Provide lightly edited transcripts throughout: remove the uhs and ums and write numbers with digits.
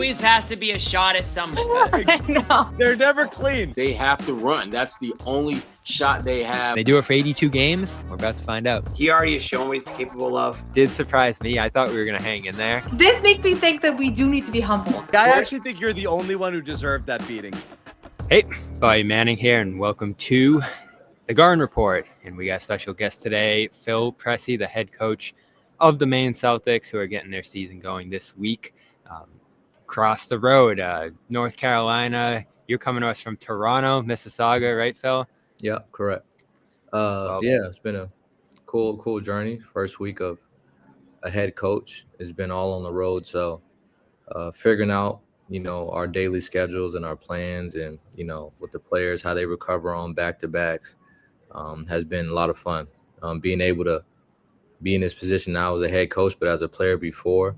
Always has to be a shot at something. I know. They're never clean. They have to run. That's the only shot they have. They do it for 82 games. We're about to find out. He already has shown what he's capable of. Did surprise me. I thought we were going to hang in there. This makes me think that we do need to be humble. I actually think you're the only one who deserved that beating. Hey, Bobby Manning here, and welcome to the Garden Report. And we got a special guest today, Phil Pressey, the head coach of the Maine Celtics, who are getting their season going this week. Across the road, North Carolina. You're coming to us from Toronto, Mississauga, right, Phil? Yeah, correct. Yeah, it's been a cool journey. First week of a head coach. It's been all on the road, so figuring out, our daily schedules and our plans, and with the players, how they recover on back-to-backs, has been a lot of fun. Being able to be in this position now as a head coach, but as a player before,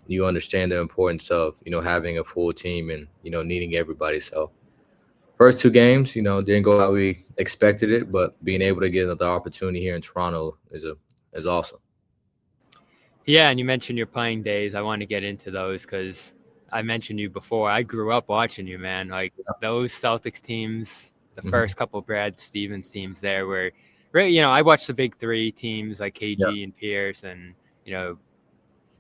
you understand the importance of, having a full team and, needing everybody. So first two games, didn't go how we expected it, but being able to get the opportunity here in Toronto is awesome. Yeah, and you mentioned your playing days. I want to get into those because I mentioned you before. I grew up watching you, man. Like those Celtics teams, the first couple of Brad Stevens teams there were, I watched the big three teams like KG and Pierce and,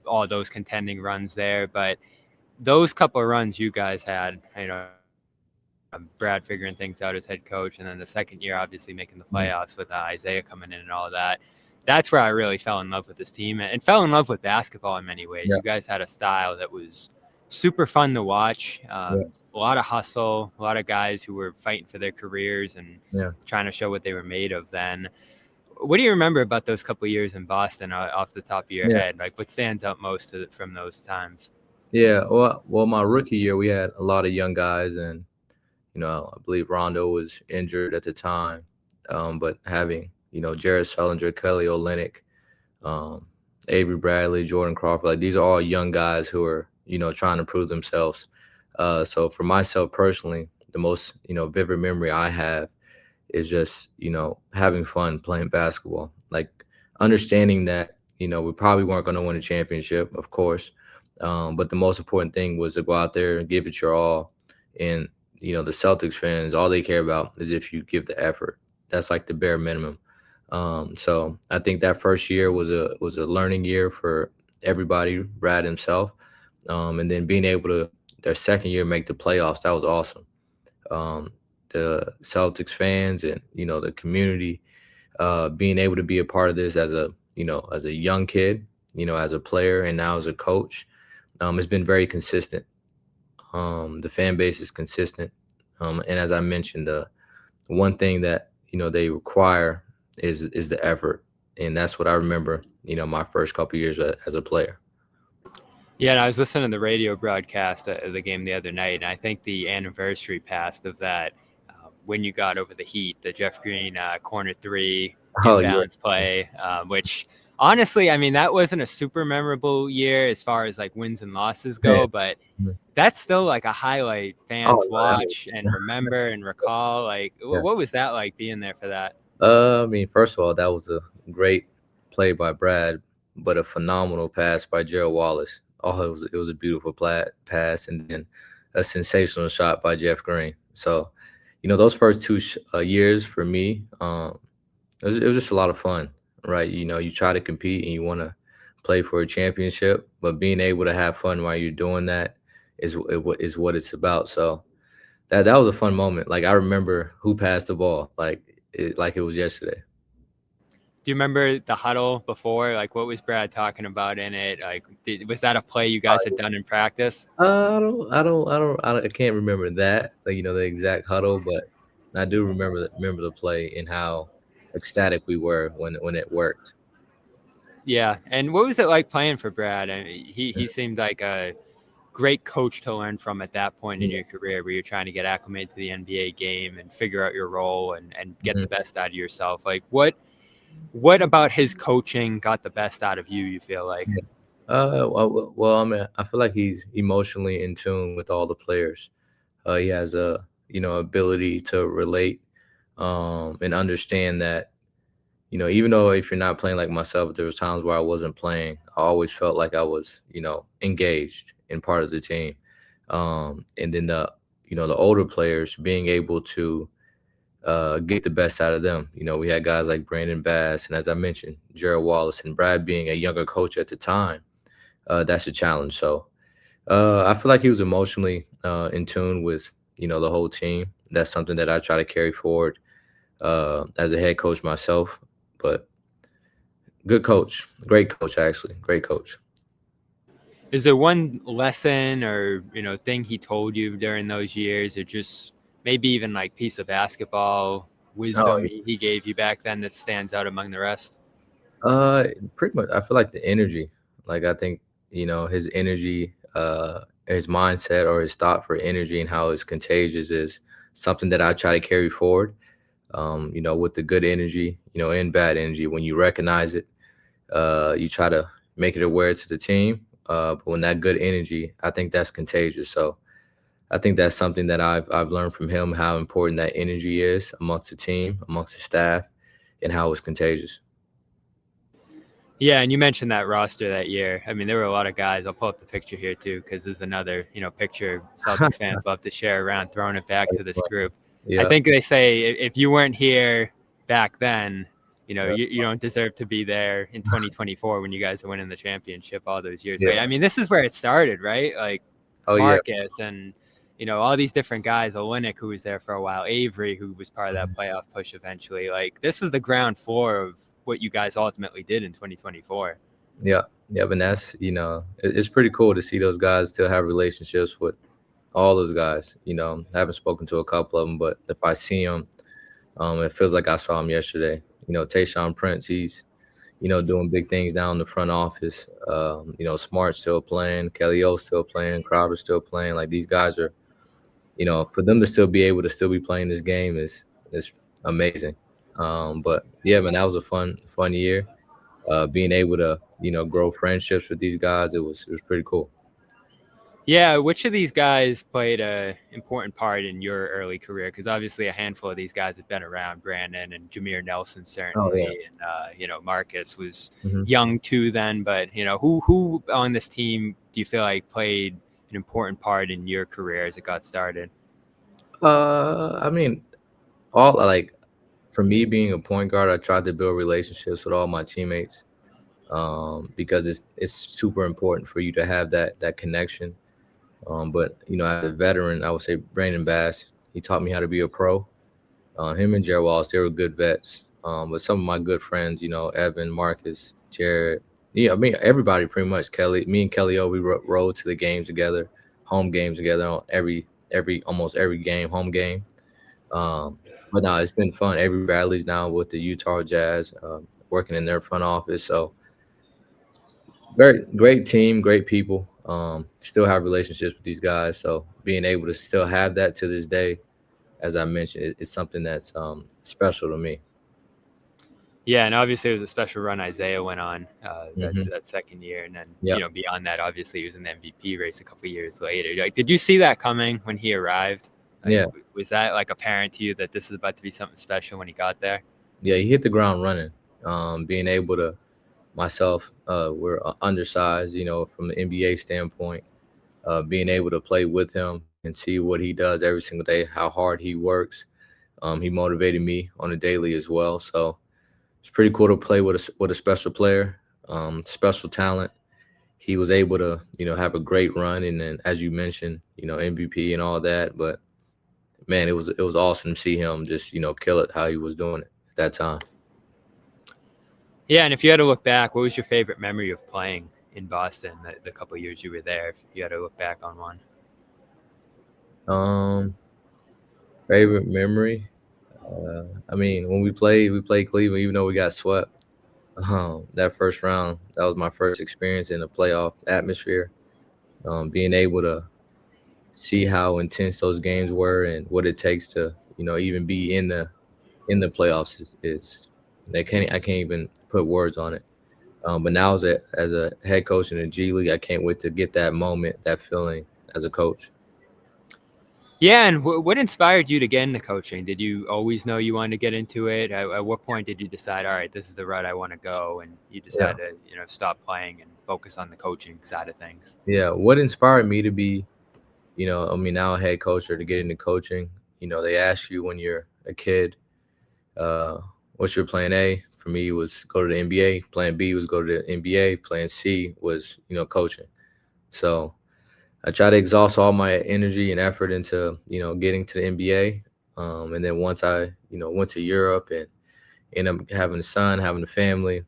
all those contending runs there. But those couple of runs you guys had, Brad figuring things out as head coach, and then the second year obviously making the playoffs with Isaiah coming in and all that. That's where I really fell in love with this team and fell in love with basketball in many ways. You guys had a style that was super fun to watch. A lot of hustle, a lot of guys who were fighting for their careers and trying to show what they were made of then. What do you remember about those couple of years in Boston off the top of your head? Like what stands out most from those times? Yeah, well, my rookie year, we had a lot of young guys, and, I believe Rondo was injured at the time. But having, Jared Sullinger, Kelly Olynyk, Avery Bradley, Jordan Crawford, like these are all young guys who are, trying to prove themselves. So for myself personally, the most, vivid memory I have is just, having fun playing basketball, like understanding that, we probably weren't going to win a championship, of course. But the most important thing was to go out there and give it your all. And, the Celtics fans, all they care about is if you give the effort. That's like the bare minimum. So I think that first year was a learning year for everybody, Brad himself. And then being able to, their second year, make the playoffs, that was awesome. The Celtics fans and, the community, being able to be a part of this as a young kid, as a player and now as a coach, it's been very consistent. The fan base is consistent. And as I mentioned, the one thing that, they require is the effort. And that's what I remember, my first couple of years as a player. Yeah, and I was listening to the radio broadcast of the game the other night, and I think the anniversary passed of that when you got over the Heat, the Jeff Green corner three balance play, which honestly, I mean, that wasn't a super memorable year as far as like wins and losses go, but that's still like a highlight fans watch and remember and recall. Like, what was that like being there for that? I mean, first of all, that was a great play by Brad, but a phenomenal pass by Gerald Wallace. It was a beautiful pass, and then a sensational shot by Jeff Green. So, those first two years for me, it was just a lot of fun, right? You try to compete and you want to play for a championship, but being able to have fun while you're doing that is what it's about. So that was a fun moment. Like I remember who passed the ball, like it was yesterday. Do you remember the huddle before? Like, what was Brad talking about in it? Like, was that a play you guys had done in practice? I can't remember that, like, the exact huddle, but I do remember the play and how ecstatic we were when it worked. Yeah, and what was it like playing for Brad? I mean, he seemed like a great coach to learn from at that point in your career, where you're trying to get acclimated to the NBA game and figure out your role and get the best out of yourself. Like, what about his coaching got the best out of you, you feel like? Well, I mean, I feel like he's emotionally in tune with all the players. He has a, ability to relate and understand that, even though if you're not playing like myself, there was times where I wasn't playing, I always felt like I was, engaged and part of the team. And then the older players being able to get the best out of them. We had guys like Brandon Bass, and as I mentioned, Gerald Wallace, and Brad being a younger coach at the time. That's a challenge. So I feel like he was emotionally in tune with the whole team. That's something that I try to carry forward as a head coach myself. But good coach, great coach, actually, great coach. Is there one lesson or thing he told you during those years, or just maybe even like piece of basketball wisdom he gave you back then that stands out among the rest? Pretty much. I feel like the energy. Like I think his energy, his mindset or his thought for energy and how it's contagious is something that I try to carry forward. With the good energy, and bad energy. When you recognize it, you try to make it aware to the team. But when that good energy, I think that's contagious. So I think that's something that I've learned from him, how important that energy is amongst the team, amongst the staff, and how it's contagious. Yeah, and you mentioned that roster that year. I mean, there were a lot of guys. I'll pull up the picture here too, because there's another, picture Celtics fans love to share around, throwing it back to this group. Yeah. I think they say if you weren't here back then, you don't deserve to be there in 2024 when you guys are winning the championship all those years. Yeah. Like, I mean, this is where it started, right? Like Marcus and all these different guys, Olynyk, who was there for a while, Avery, who was part of that playoff push eventually. Like, this was the ground floor of what you guys ultimately did in 2024. Yeah, but that's, it's pretty cool to see those guys still have relationships with all those guys. I haven't spoken to a couple of them, but if I see them, it feels like I saw him yesterday. Tayshaun Prince, he's, doing big things now in the front office. Smart still playing, Kelly O still playing, Crowder still playing. Like, these guys are, for them to still be able to still be playing this game is amazing. But yeah, man, that was a fun year. Being able to, grow friendships with these guys, it was pretty cool. Yeah, which of these guys played an important part in your early career? Because obviously a handful of these guys have been around, Brandon and Jameer Nelson certainly, and Marcus was young too then. But who on this team do you feel like played an important part in your career as it got started? I mean, for me being a point guard, I tried to build relationships with all my teammates because it's super important for you to have that connection. But as a veteran, I would say Brandon Bass, he taught me how to be a pro. Him and Jared Wallace, they were good vets. But some of my good friends, Evan, Marcus, Jared, I mean, everybody pretty much. Me and Kelly O, we rode to the games together, home games together on almost every game, home game. But no, it's been fun. Avery Bradley's now with the Utah Jazz, working in their front office. So great team, great people. Still have relationships with these guys. So being able to still have that to this day, as I mentioned, it's something that's special to me. Yeah, and obviously it was a special run Isaiah went on that second year, and then beyond that, obviously he was in the MVP race a couple of years later. Like, did you see that coming when he arrived? Like, was that like apparent to you that this is about to be something special when he got there? Yeah, he hit the ground running. Being able to, myself, we're undersized, from the NBA standpoint. Being able to play with him and see what he does every single day, how hard he works. He motivated me on a daily as well. So it's pretty cool to play with a special player, special talent. He was able to, have a great run, and then, as you mentioned, MVP and all that. But man, it was awesome to see him just, kill it how he was doing it at that time. Yeah, and if you had to look back, what was your favorite memory of playing in Boston the couple of years you were there, if you had to look back on one? Favorite memory? I mean, when we played Cleveland, even though we got swept, that first round, that was my first experience in a playoff atmosphere. Being able to see how intense those games were and what it takes to, even be in the playoffs is I can't even put words on it. But now as a head coach in the G League, I can't wait to get that moment, that feeling as a coach. Yeah, and what inspired you to get into coaching? Did you always know you wanted to get into it? At what point did you decide, all right, this is the route I want to go, and you decided to, stop playing and focus on the coaching side of things? Yeah, what inspired me to be, now a head coach or to get into coaching, they ask you when you're a kid, what's your plan A? For me, was go to the NBA. Plan B was go to the NBA. Plan C was, coaching. So I try to exhaust all my energy and effort into, getting to the NBA. And then once I, went to Europe and ended up having a son, having a family,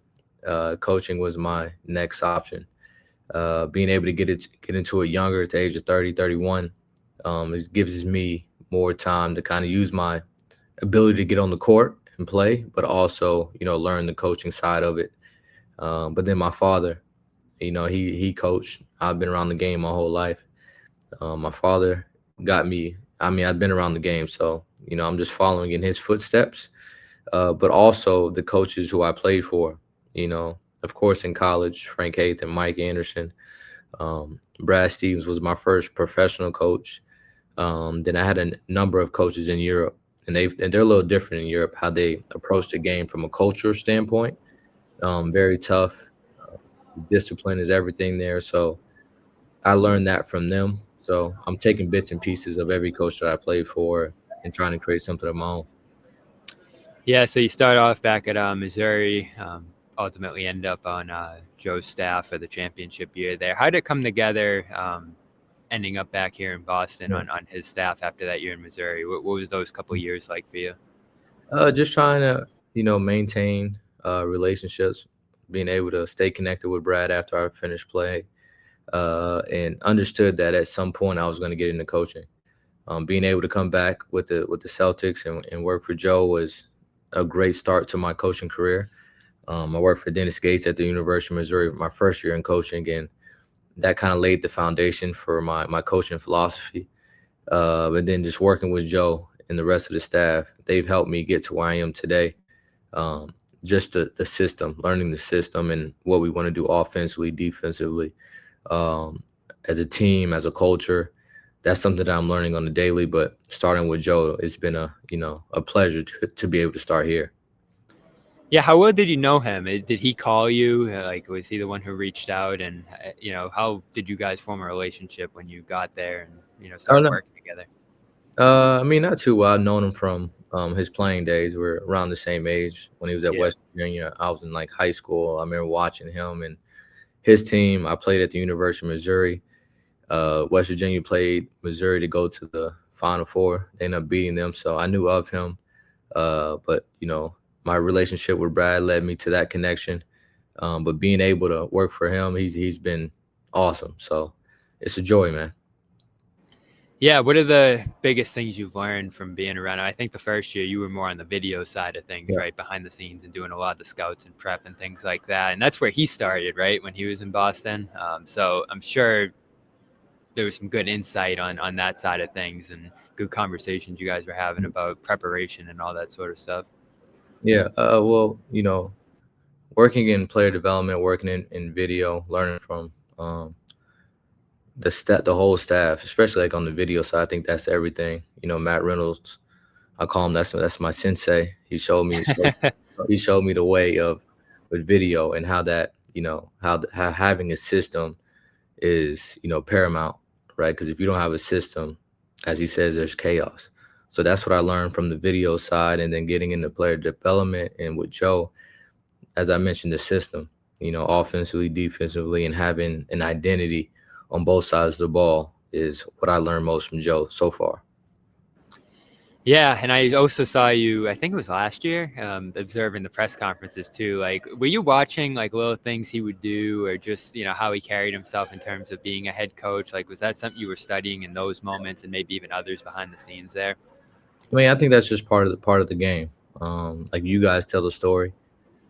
coaching was my next option. Being able to get into it younger at the age of 30, 31, it gives me more time to kind of use my ability to get on the court and play, but also, learn the coaching side of it. But then my father, he coached. I've been around the game my whole life. My father got me. I've been around the game, so, I'm just following in his footsteps. But also the coaches who I played for, of course, in college, Frank Haith and Mike Anderson. Brad Stevens was my first professional coach. Then I had a number of coaches in Europe, and they're a little different in Europe, how they approach the game from a culture standpoint. Very tough. Discipline is everything there. So I learned that from them. So I'm taking bits and pieces of every coach that I played for and trying to create something of my own. Yeah, so you start off back at Missouri, ultimately end up on Joe's staff for the championship year there. How did it come together, ending up back here in Boston on his staff after that year in Missouri? What was those couple of years like for you? Just trying to, maintain relationships, being able to stay connected with Brad after I finished play, and understood that at some point I was going to get into coaching. Being able to come back with the Celtics and work for Joe was a great start to my coaching career. I worked for Dennis Gates at the University of Missouri my first year in coaching, and that kind of laid the foundation for my coaching philosophy. And then just working with Joe and the rest of the staff, they've helped me get to where I am today. Just the system, learning the system and what we want to do offensively, defensively, as a team, as a culture. That's something that I'm learning on the daily, but starting with Joe, it's been a pleasure to be able to start here. Yeah, how well did you know him? Did he call you? Was he the one who reached out? And, how did you guys form a relationship when you got there and, started working together? Not too well. I've known him from his playing days. We're around the same age. When he was at West Virginia, I was in high school. I remember watching him and his team. I played at the University of Missouri. West Virginia played Missouri to go to the Final Four. They ended up beating them, so I knew of him. But my relationship with Brad led me to that connection. But being able to work for him, he's been awesome. So it's a joy, man. Yeah, what are the biggest things you've learned from being around? I think the first year you were more on the video side of things, right, behind the scenes and doing a lot of the scouts and prep and things like that. And that's where he started, right, when he was in Boston. So I'm sure there was some good insight on that side of things and good conversations you guys were having about preparation and all that sort of stuff. Yeah, working in player development, working in video, learning from the whole staff, especially on the video side. I think that's everything. Matt Reynolds, I call him, that's my sensei. He showed me the way with video and how that, how having a system is, paramount, right? Because if you don't have a system, as he says, there's chaos. So that's what I learned from the video side, and then getting into player development and with Joe, as I mentioned, the system, offensively, defensively, and having an identity on both sides of the ball is what I learned most from Joe so far. Yeah, and I also saw you, I think it was last year, observing the press conferences too. Were you watching little things he would do, or just how he carried himself in terms of being a head coach? Was that something you were studying in those moments, and maybe even others behind the scenes there? I think that's just part of the game. You guys tell the story.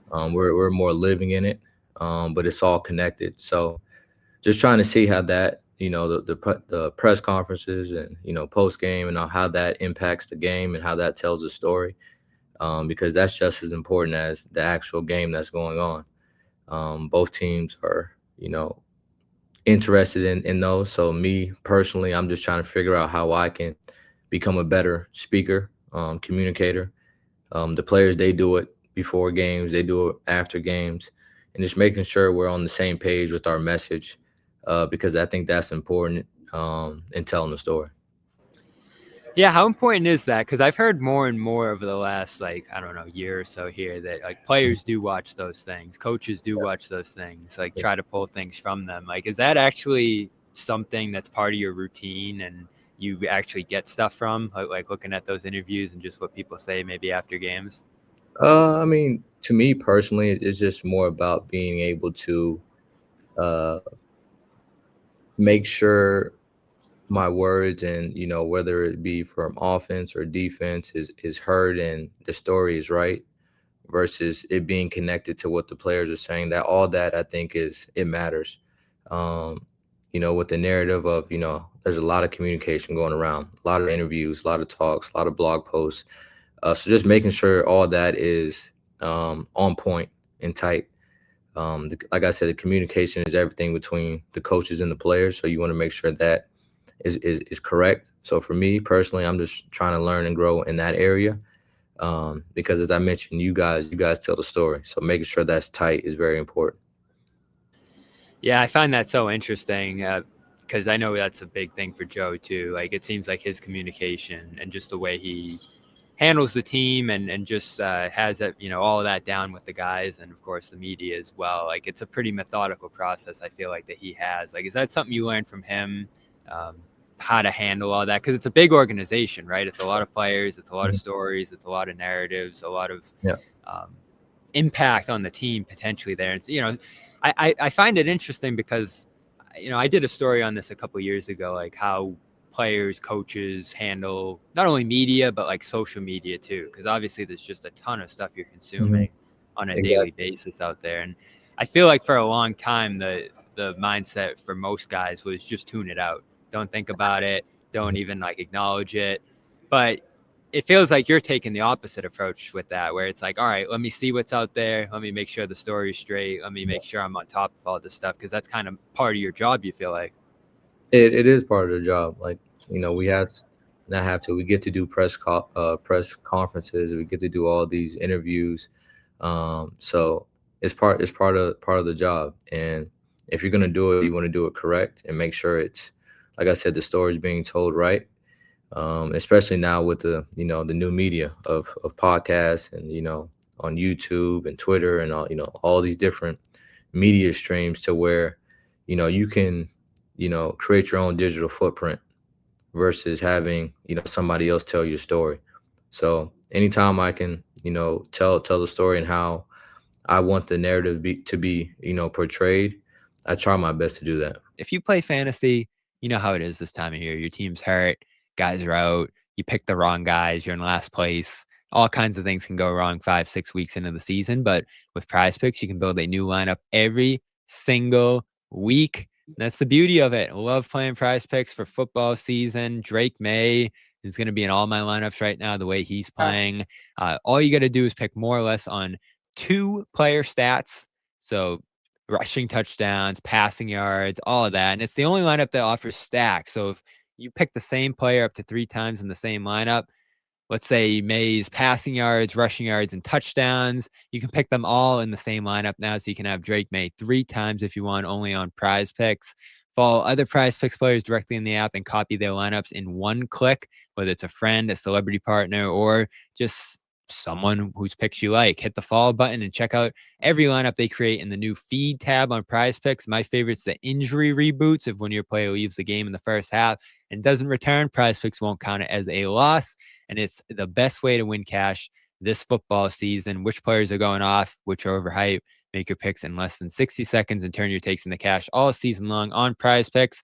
We're more living in it, but it's all connected. So just trying to see how that, the press conferences and, post game and how that impacts the game and how that tells the story, because that's just as important as the actual game that's going on. Both teams are, interested in those. So me personally, I'm just trying to figure out how I can become a better speaker, communicator. The players, they do it before games, they do it after games. and just making sure we're on the same page with our message, because I think that's important in telling the story. Yeah, how important is that? Because I've heard more and more over the last, like, I don't know, year or so here that, like, players do watch those things. Coaches do watch those things, like, try to pull things from them. Like, is that actually something that's part of your routine and you actually get stuff from, like looking at those interviews and just what people say maybe after games? I mean, to me personally, it's just more about being able to uh, make sure my words and, whether it be from offense or defense is heard and the story is right, versus it being connected to what the players are saying. That all that I think it matters. With the narrative of, there's a lot of communication going around, a lot of interviews, a lot of talks, a lot of blog posts. So just making sure all that is on point and tight. Like I said, the communication is everything between the coaches and the players. So you want to make sure that is correct. So for me personally, I'm just trying to learn and grow in that area. Because as I mentioned, you guys tell the story. So making sure that's tight is very important. Yeah, I find that so interesting because I know that's a big thing for Joe too. Like, it seems like his communication and just the way he handles the team and just has that, all of that down with the guys and of course the media as well. Like, it's a pretty methodical process, I feel like, that he has. Like, is that something you learned from him? How to handle all that, because it's a big organization, right? It's a lot of players, it's a lot of stories, it's a lot of narratives, a lot of impact on the team potentially there. And so, I find it interesting because I did a story on this a couple of years ago, like how players, coaches handle not only media but like social media too, because obviously there's just a ton of stuff you're consuming on a daily basis out there. And I feel like for a long time the mindset for most guys was just tune it out. Don't think about it. Don't even like acknowledge it. But it feels like you're taking the opposite approach with that, where it's like, all right, let me see what's out there. Let me make sure the story's straight. Let me make sure I'm on top of all this stuff, because that's kind of part of your job, you feel like. It is part of the job. Like, we we get to do press conferences. We get to do all these interviews. So it's part of the job. And if you're going to do it, you want to do it correct and make sure it's, like I said, the story is being told right. Especially now with the new media of podcasts and, on YouTube and Twitter and all these different media streams, to where, you can, create your own digital footprint versus having, somebody else tell your story. So anytime I can, tell the story and how I want the narrative to be, portrayed, I try my best to do that. If you play fantasy, you know how it is this time of year. Your team's hurt, guys are out, you pick the wrong guys, you're in last place. All kinds of things can go wrong 5-6 weeks into the season. But with Prizepicks, you can build a new lineup every single week. That's the beauty of it. I love playing Prizepicks for football season. Drake May is going to be in all my lineups right now, the way he's playing. All you got to do is pick more or less on 2 player stats. So rushing touchdowns, passing yards, all of that. And it's the only lineup that offers stacks. So if you pick the same player up to 3 times in the same lineup, let's say May's passing yards, rushing yards, and touchdowns, you can pick them all in the same lineup now. So you can have Drake May 3 times if you want, only on Prizepicks. Follow other Prizepicks players directly in the app and copy their lineups in one click, whether it's a friend, a celebrity partner, or just someone whose picks you like. Hit the follow button and check out every lineup they create in the new feed tab on Prizepicks. My favorite's the injury reboots. If one of your player leaves the game in the first half and doesn't return, Prizepicks won't count it as a loss. And it's the best way to win cash this football season. Which players are going off, which are overhyped. Make your picks in less than 60 seconds and turn your takes into cash all season long on Prizepicks.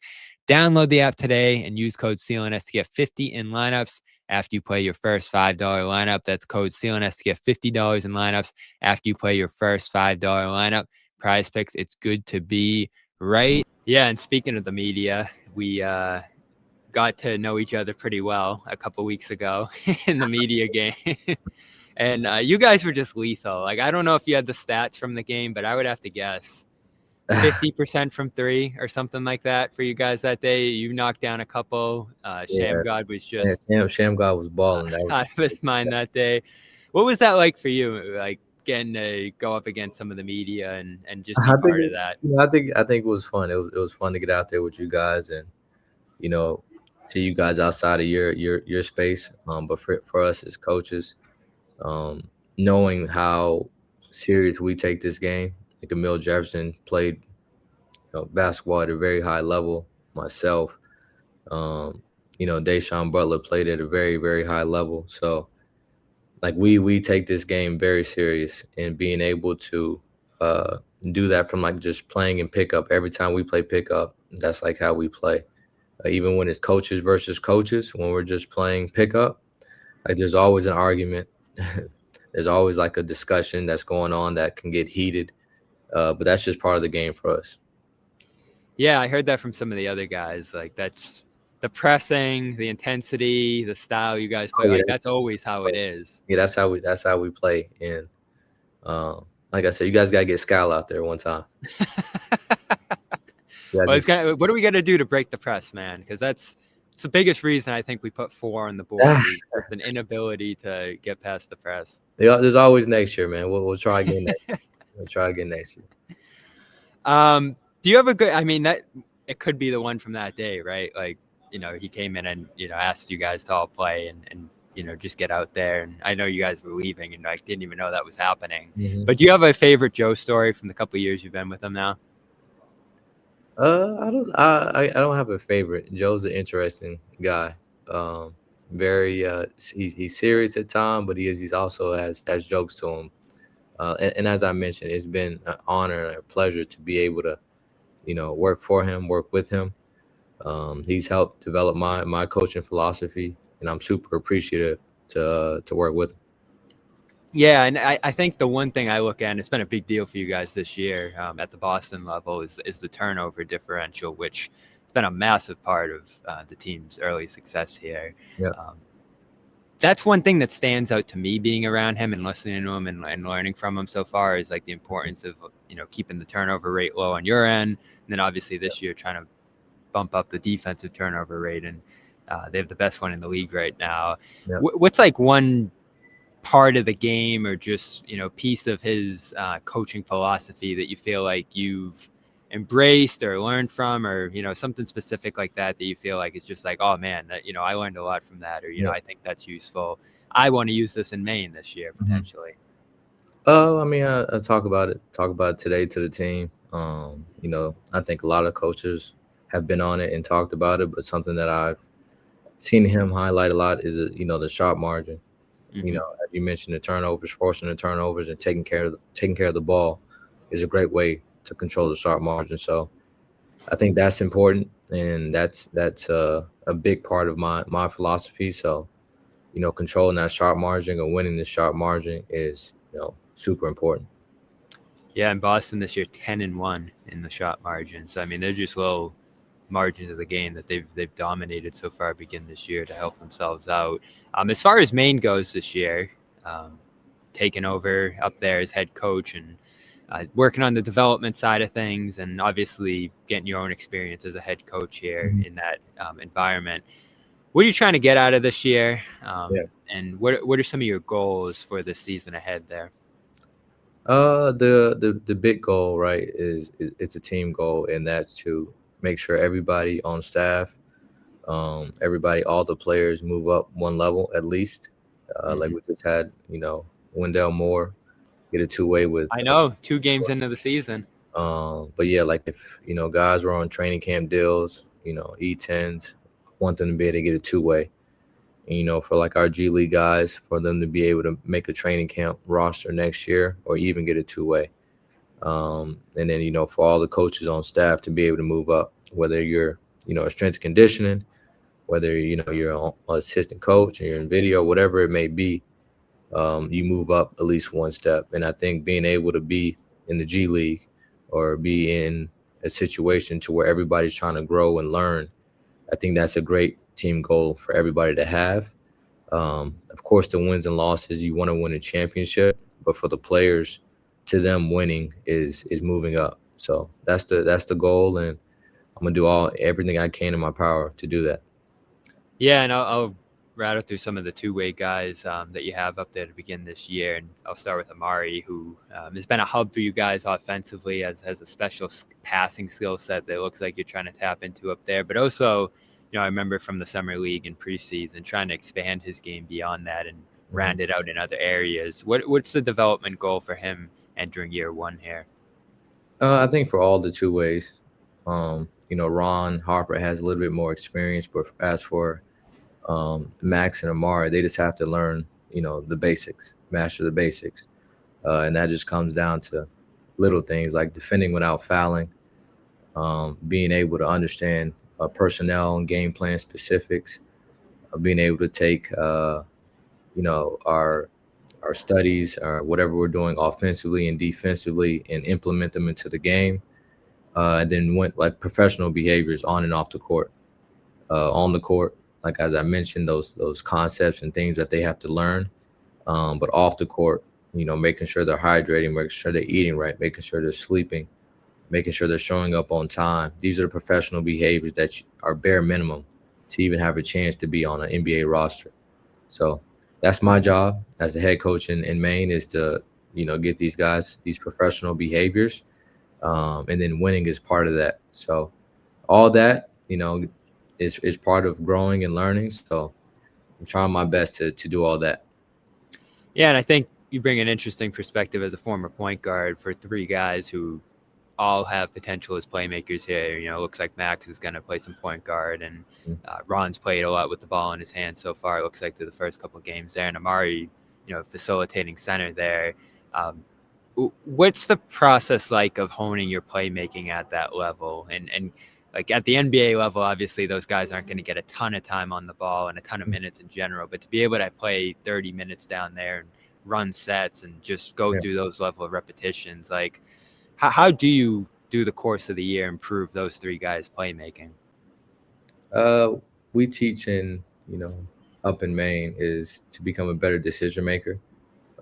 Download the app today and use code CLNS to get 50 in lineups after you play your first $5 lineup. That's code CLNS to get $50 in lineups after you play your first $5 lineup. Prizepicks, it's good to be right. Yeah, and speaking of the media, we got to know each other pretty well a couple weeks ago in the media game. And you guys were just lethal. Like, I don't know if you had the stats from the game, but I would have to guess 50% from 3 or something like that for you guys that day. You knocked down a couple. Shamgod was just Shamgod was balling. out of his mind that day. What was that like for you? Like, getting to go up against some of the media and just be I think part of that? I think it was fun. It was fun to get out there with you guys and see you guys outside of your space. But for us as coaches, knowing how serious we take this game, like Emil Jefferson played basketball at a very high level. Myself, Deshaun Butler played at a very, very high level. So like we take this game very serious, and being able to do that from like just playing in pickup. Every time we play pickup, that's like how we play. Even when it's coaches versus coaches, when we're just playing pickup, like there's always an argument. There's always like a discussion that's going on that can get heated. But that's just part of the game for us. Yeah, I heard that from some of the other guys. Like that's the pressing, the intensity, the style you guys play. Yeah, like that's always how it is. Yeah, that's how we play. And like I said, you guys gotta get Scal out there one time. Well, what are we gonna do to break the press, man? Because it's the biggest reason I think we put 4 on the board is just an inability to get past the press. Yeah, there's always next year, man. We'll try again next year. We'll try again next year. Do you have a good? I mean, that it could be the one from that day, right? Like, he came in and asked you guys to all play and just get out there. And I know you guys were leaving and like didn't even know that was happening. Mm-hmm. But do you have a favorite Joe story from the couple of years you've been with him now? I don't have a favorite. Joe's an interesting guy. Very he's serious at times, but he's also has jokes to him. And as I mentioned, it's been an honor and a pleasure to be able to, work for him, work with him. He's helped develop my coaching philosophy, and I'm super appreciative to work with him. Yeah, and I think the one thing I look at, and it's been a big deal for you guys this year at the Boston level, is the turnover differential, which has been a massive part of the team's early success here. Yeah. That's one thing that stands out to me being around him and listening to him and learning from him so far is like the importance of, keeping the turnover rate low on your end. And then obviously this year trying to bump up the defensive turnover rate. And they have the best one in the league right now. Yeah. What's like one part of the game or just, piece of his coaching philosophy that you feel like you've embraced or learned from, or something specific like that you feel like it's just like, oh man, that I learned a lot from that, or I think that's useful. I want to use this in Maine this year potentially. I mean, I talk about it today to the team. I think a lot of coaches have been on it and talked about it, but something that I've seen him highlight a lot is the sharp margin. Mm-hmm. As you mentioned, the turnovers, forcing the turnovers and taking care of the ball is a great way to control the sharp margin. So I think that's important, and that's a big part of my philosophy. So, controlling that sharp margin and winning the sharp margin is, super important. Yeah, in Boston this year, 10-1 in the shot margin. So I mean, they're just low margins of the game that they've dominated so far begin this year to help themselves out. As far as Maine goes this year, taking over up there as head coach and working on the development side of things, and obviously getting your own experience as a head coach here in that environment. What are you trying to get out of this year? And what are some of your goals for the season ahead there? The big goal, right, is it's a team goal, and that's to make sure everybody on staff, all the players move up one level at least. Like we just had, Wendell Moore get a two-way with. I know, 2 games into the season. But yeah, like if guys were on training camp deals, E10s, want them to be able to get a two-way. And, for like our G League guys, for them to be able to make a training camp roster next year or even get a two-way. And then, for all the coaches on staff to be able to move up, whether you're, a strength and conditioning, whether, you're an assistant coach or you're in video, whatever it may be, you move up at least one step. And I think being able to be in the G League or be in a situation to where everybody's trying to grow and learn, I think that's a great team goal for everybody to have. Of course, the wins and losses, you want to win a championship, but for the players, to them winning is moving up. So that's the goal, and I'm gonna do everything I can in my power to do that. Yeah, and I'll rattle through some of the two-way guys that you have up there to begin this year. And I'll start with Amari, who has been a hub for you guys offensively, has a special passing skill set that looks like you're trying to tap into up there. But also, I remember from the summer league and preseason trying to expand his game beyond that and round it out in other areas. What's the development goal for him entering year one here? I think for all the two ways, Ron Harper has a little bit more experience, but as for Max and Amari, they just have to learn, the basics, master the basics. And that just comes down to little things like defending without fouling, being able to understand personnel and game plan specifics, being able to take, our studies or whatever we're doing offensively and defensively and implement them into the game. And then went like professional behaviors on and off the court. On the court, like as I mentioned, those concepts and things that they have to learn. But off the court, making sure they're hydrating, making sure they're eating right, making sure they're sleeping, making sure they're showing up on time. These are the professional behaviors that are bare minimum to even have a chance to be on an NBA roster. So that's my job as the head coach in Maine, is to, get these guys these professional behaviors. And then winning is part of that. So all that, is part of growing and learning. So I'm trying my best to do all that. Yeah, and I think you bring an interesting perspective as a former point guard for three guys who all have potential as playmakers here. It looks like Max is going to play some point guard, and Ron's played a lot with the ball in his hand so far, it looks like, through the first couple of games there. And Amari, facilitating center there. What's the process like of honing your playmaking at that level? And like at the NBA level, obviously those guys aren't going to get a ton of time on the ball and a ton of minutes in general, but to be able to play 30 minutes down there and run sets and just go through those level of repetitions, like how do you do the course of the year improve those three guys playmaking? We teach up in Maine is to become a better decision maker.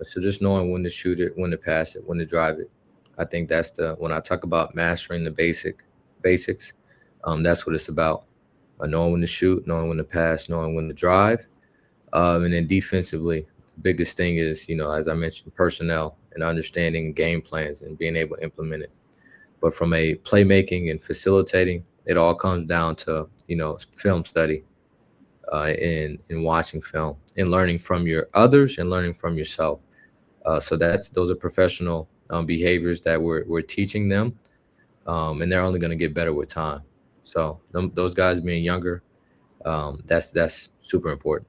So just knowing when to shoot it, when to pass it, when to drive it. I think that's when I talk about mastering the basics, that's what it's about. Knowing when to shoot, knowing when to pass, knowing when to drive. And then defensively, the biggest thing is, as I mentioned, personnel and understanding game plans and being able to implement it. But from a playmaking and facilitating, it all comes down to, film study and watching film and learning from your others and learning from yourself. So those are professional behaviors that we're teaching them, and they're only going to get better with time. So those guys being younger, that's super important.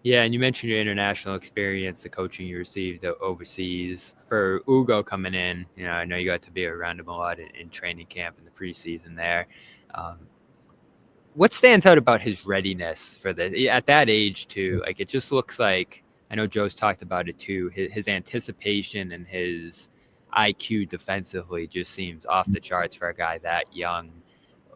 Yeah, and you mentioned your international experience, the coaching you received overseas. For Hugo coming in, I know you got to be around him a lot in training camp in the preseason there. What stands out about his readiness for this at that age too? Like, it just looks like, I know Joe's talked about it too, his anticipation and his IQ defensively just seems off the charts for a guy that young.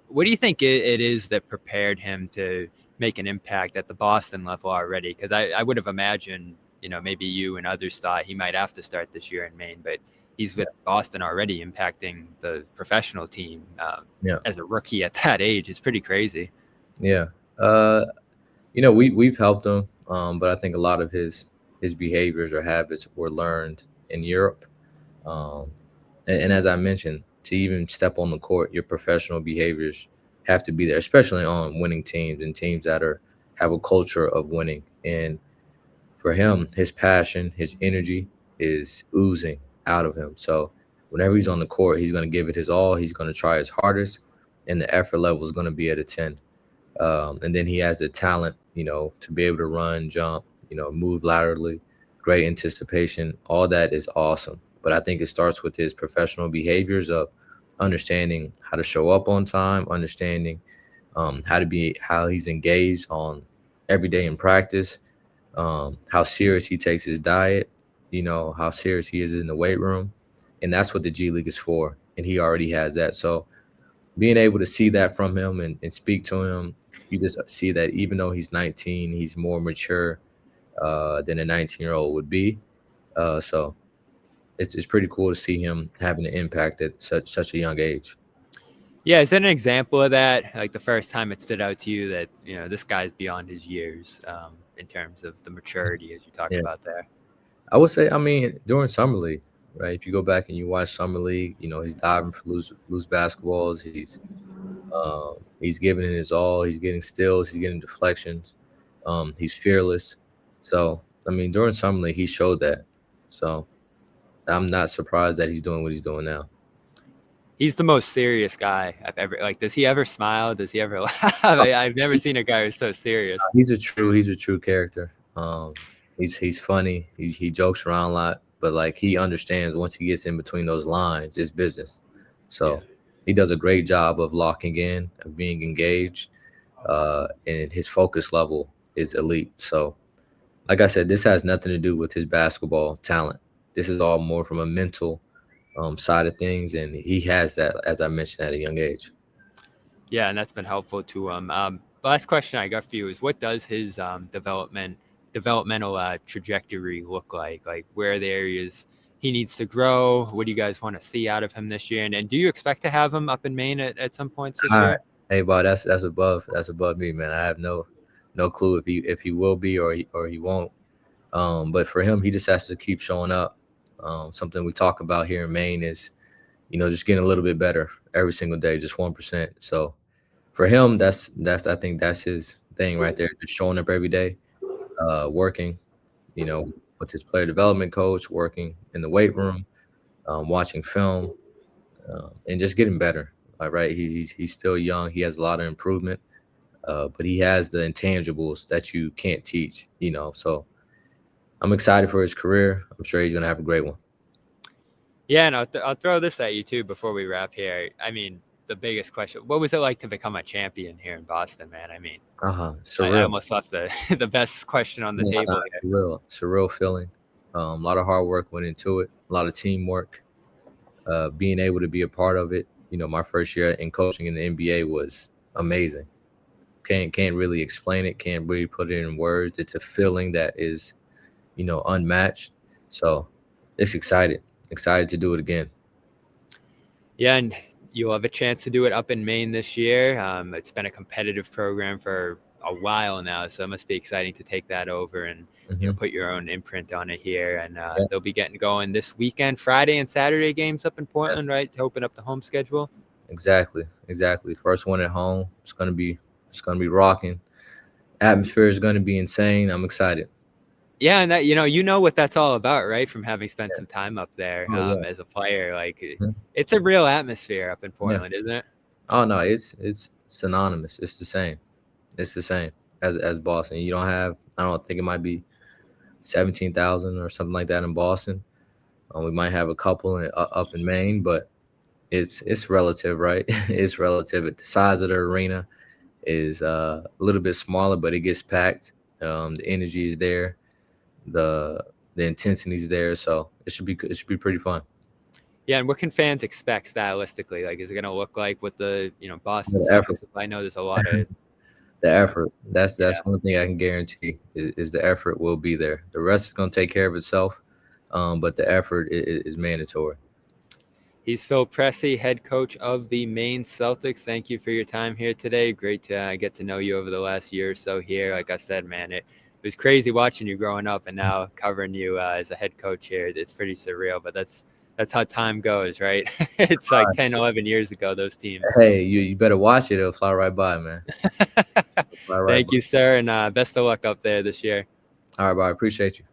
What do you think it is that prepared him to make an impact at the Boston level already? Because I would have imagined, maybe you and others thought he might have to start this year in Maine, but he's with Boston already impacting the professional team as a rookie at that age. It's pretty crazy. Yeah. We've helped him, but I think a lot of his behaviors or habits were learned in Europe. And as I mentioned, to even step on the court, your professional behaviors have to be there, especially on winning teams and teams that have a culture of winning. And for him, his passion, his energy is oozing out of him. So whenever he's on the court, he's going to give it his all. He's going to try his hardest, and the effort level is going to be at a 10. And then he has the talent, to be able to run, jump, move laterally, great anticipation. All that is awesome. But I think it starts with his professional behaviors of understanding how to show up on time, understanding how he's engaged on every day in practice, how serious he takes his diet, how serious he is in the weight room. And that's what the G League is for. And he already has that. So being able to see that from him and speak to him, you just see that even though he's 19, he's more mature than a 19-year-old would be. So it's pretty cool to see him having an impact at such a young age. Yeah, is that an example of that? Like the first time it stood out to you that, this guy's beyond his years in terms of the maturity as you talked Yeah, about there. I would say, I mean, during summer league, right? If you go back and you watch summer league, he's diving for loose basketballs. He's giving it his all. He's getting steals. He's getting deflections. He's fearless. So, I mean, during summer league, he showed that. So, I'm not surprised that he's doing what he's doing now. He's the most serious guy I've ever does he ever smile? Does he ever laugh? I've never seen a guy who's so serious. He's a true character. He's funny. He jokes around a lot, but like he understands once he gets in between those lines, it's business. So he does a great job of locking in, of being engaged, and his focus level is elite. So, like I said, this has nothing to do with his basketball talent. This is all more from a mental side of things, and he has that, as I mentioned, at a young age. Yeah, and that's been helpful to him. Last question I got for you is, what does his developmental trajectory look like? Like, where are the areas he needs to grow? What do you guys want to see out of him this year? And do you expect to have him up in Maine at some points this year? Hey, Bob, that's above me, man. I have no clue if he will be or he won't. But for him, he just has to keep showing up. Something we talk about here in Maine is, just getting a little bit better every single day, just 1%. So for him, that's I think that's his thing right there, just showing up every day, working, with his player development coach, working in the weight room, watching film, and just getting better. Right, he's still young. He has a lot of improvement, but he has the intangibles that you can't teach. So I'm excited for his career. I'm sure he's gonna have a great one. Yeah, and I'll throw this at you too before we wrap here. I mean, the biggest question: what was it like to become a champion here in Boston, man? I mean, I almost left the best question on the table here. Surreal feeling. A lot of hard work went into it. A lot of teamwork. Being able to be a part of it. My first year in coaching in the NBA was amazing. Can't really explain it. Can't really put it in words. It's a feeling that is, unmatched. So it's excited to do it again. Yeah, and you'll have a chance to do it up in Maine this year. It's been a competitive program for a while now, so it must be exciting to take that over and put your own imprint on it here. And they'll be getting going this weekend, Friday and Saturday games up in Portland, right, to open up the home schedule. Exactly. First one at home. It's gonna be rocking. Atmosphere is gonna be insane. I'm excited. Yeah, and that what that's all about, right? From having spent some time up there as a player, like it's a real atmosphere up in Portland, isn't it? Oh no, it's synonymous. It's the same. It's the same as Boston. You don't have, I don't think it might be 17,000 or something like that in Boston. We might have a couple up in Maine, but it's relative, right? It's relative. The size of the arena is a little bit smaller, but it gets packed. The energy is there. The intensity is there, so it should be pretty fun. Yeah, and what can fans expect stylistically? Like, is it going to look like with the Boston Celtics? I know there's a lot of the effort. That's one thing I can guarantee is the effort will be there. The rest is going to take care of itself, but the effort is mandatory. He's Phil Pressey, head coach of the Maine Celtics. Thank you for your time here today. Great to get to know you over the last year or so here. Like I said, man, it was crazy watching you growing up and now covering you as a head coach here. It's pretty surreal, but that's how time goes, right? It's like 10, 11 years ago, those teams. Hey, you better watch it. It'll fly right by, man. Thank you, sir, and best of luck up there this year. All right, bye. I appreciate you.